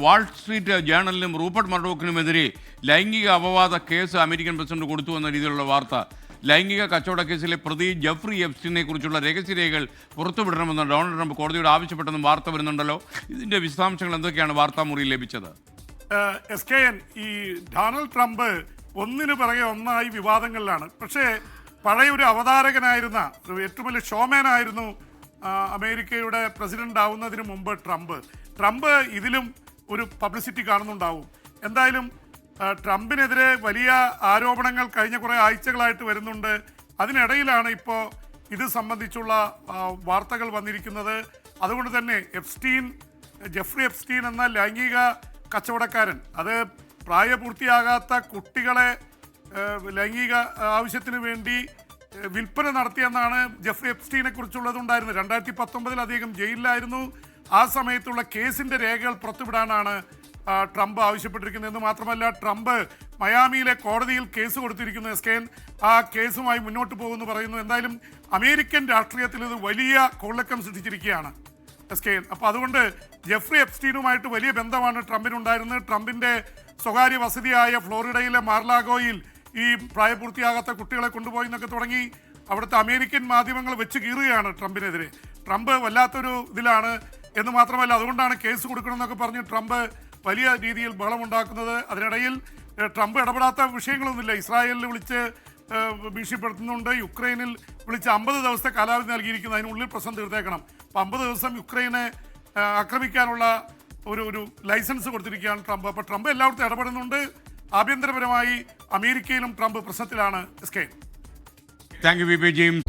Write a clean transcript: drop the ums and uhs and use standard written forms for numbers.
Wall Street ജേണലിനും Rupert മർഡോക്കിനുമെതിരെ ലൈംഗിക അപവാദ case American president കൊടുത്തു എന്ന രീതിയിലുള്ള വാർത്ത. ലൈംഗിക കച്ചവട കേസിലെ പ്രതി ജെഫ്രി എപ്സ്റ്റീനെ കുറിച്ചുള്ള രഹസ്യരേഖകൾ പുറത്തുവിടണമെന്ന് ഡൊണാൾഡ് ട്രംപ് കോടതിയോട് ആവശ്യപ്പെട്ടെന്നും വാർത്ത വരുന്നുണ്ടല്ലോ. ഇതിന്റെ വിശദാംശങ്ങൾ എന്തൊക്കെയാണ് വാർത്താമുറിയിൽ ലഭിച്ചത്? ഈ ഡൊണാൾഡ് ട്രംപ് ഒന്നിനു പിറകെ ഒന്നായി വിവാദങ്ങളിലാണ്. പക്ഷേ പഴയ ഒരു അവതാരകനായിരുന്ന ഏറ്റവും വലിയ ഷോമാനായിരുന്നു അമേരിക്കയുടെ പ്രസിഡന്റ് ആവുന്നതിന് മുമ്പ് ട്രംപ് ഇതിലും ഒരു പബ്ലിസിറ്റി കാണുന്നുണ്ടാവും. എന്തായാലും ട്രംപിനെതിരെ വലിയ ആരോപണങ്ങൾ കഴിഞ്ഞ കുറേ ആഴ്ചകളായിട്ട് വരുന്നുണ്ട്. അതിനിടയിലാണ് ഇപ്പോൾ ഇത് സംബന്ധിച്ചുള്ള വാർത്തകൾ വന്നിരിക്കുന്നത്. അതുകൊണ്ട് തന്നെ ജെഫ്രി എപ്സ്റ്റീൻ എന്ന ലൈംഗിക കച്ചവടക്കാരൻ, അത് പ്രായപൂർത്തിയാകാത്ത കുട്ടികളെ ലൈംഗിക ആവശ്യത്തിന് വേണ്ടി വിൽപ്പന നടത്തിയെന്നാണ് ജെഫ്രി എപ്സ്റ്റീനെ കുറിച്ചുള്ളതുണ്ടായിരുന്നത്. 2019 അദ്ദേഹം ജയിലിലായിരുന്നു. ആ സമയത്തുള്ള കേസിൻ്റെ രേഖകൾ പുറത്തുവിടാനാണ് ട്രംപ് ആവശ്യപ്പെട്ടിരിക്കുന്നത്. എന്ന് മാത്രമല്ല, ട്രംപ് മയാമിയിലെ കോടതിയിൽ കേസ് കൊടുത്തിരിക്കുന്നു. ആ കേസുമായി മുന്നോട്ട് പോകുമെന്ന് പറയുന്നു. എന്തായാലും അമേരിക്കൻ രാഷ്ട്രീയത്തിൽ ഇത് വലിയ കൊള്ളക്കം സൃഷ്ടിച്ചിരിക്കുകയാണ് അപ്പോൾ അതുകൊണ്ട് ജെഫ്രി എപ്സ്റ്റീനുമായിട്ട് വലിയ ബന്ധമാണ് ട്രംപിനുണ്ടായിരുന്നത്. ട്രംപിൻ്റെ സ്വകാര്യ വസതിയായ ഫ്ലോറിഡയിലെ മാർലാഗോയിൽ ഈ പ്രായപൂർത്തിയാകാത്ത കുട്ടികളെ കൊണ്ടുപോയി എന്നൊക്കെ തുടങ്ങി അവിടുത്തെ അമേരിക്കൻ മാധ്യമങ്ങൾ വെച്ച് കീറുകയാണ് ട്രംപിനെതിരെ. ട്രംപ് വല്ലാത്തൊരു ഇതിലാണ്. എന്ന് മാത്രമല്ല, അതുകൊണ്ടാണ് കേസ് കൊടുക്കണമെന്നൊക്കെ പറഞ്ഞ് ട്രംപ് വലിയ രീതിയിൽ ബഹളമുണ്ടാക്കുന്നത്. അതിനിടയിൽ ട്രംപ് ഇടപെടാത്ത വിഷയങ്ങളൊന്നുമില്ല. ഇസ്രായേലിൽ വിളിച്ച് ഭീഷണിപ്പെടുത്തുന്നുണ്ട്. യുക്രൈനിൽ വിളിച്ച് 50 ദിവസത്തെ കാലാവധി നൽകിയിരിക്കുന്നു. അതിനുള്ളിൽ പ്രശ്നം തീർത്തേക്കണം. അപ്പോൾ 50 ദിവസം യുക്രൈനെ ആക്രമിക്കാനുള്ള ഒരു ലൈസൻസ് കൊടുത്തിരിക്കുകയാണ് ട്രംപ്. അപ്പോൾ ട്രംപ് എല്ലായിടത്തും ഇടപെടുന്നുണ്ട്. ആഭ്യന്തരപരമായി അമേരിക്കയിലും ട്രംപ് പ്രശ്നത്തിലാണ്. Thank you, V P James.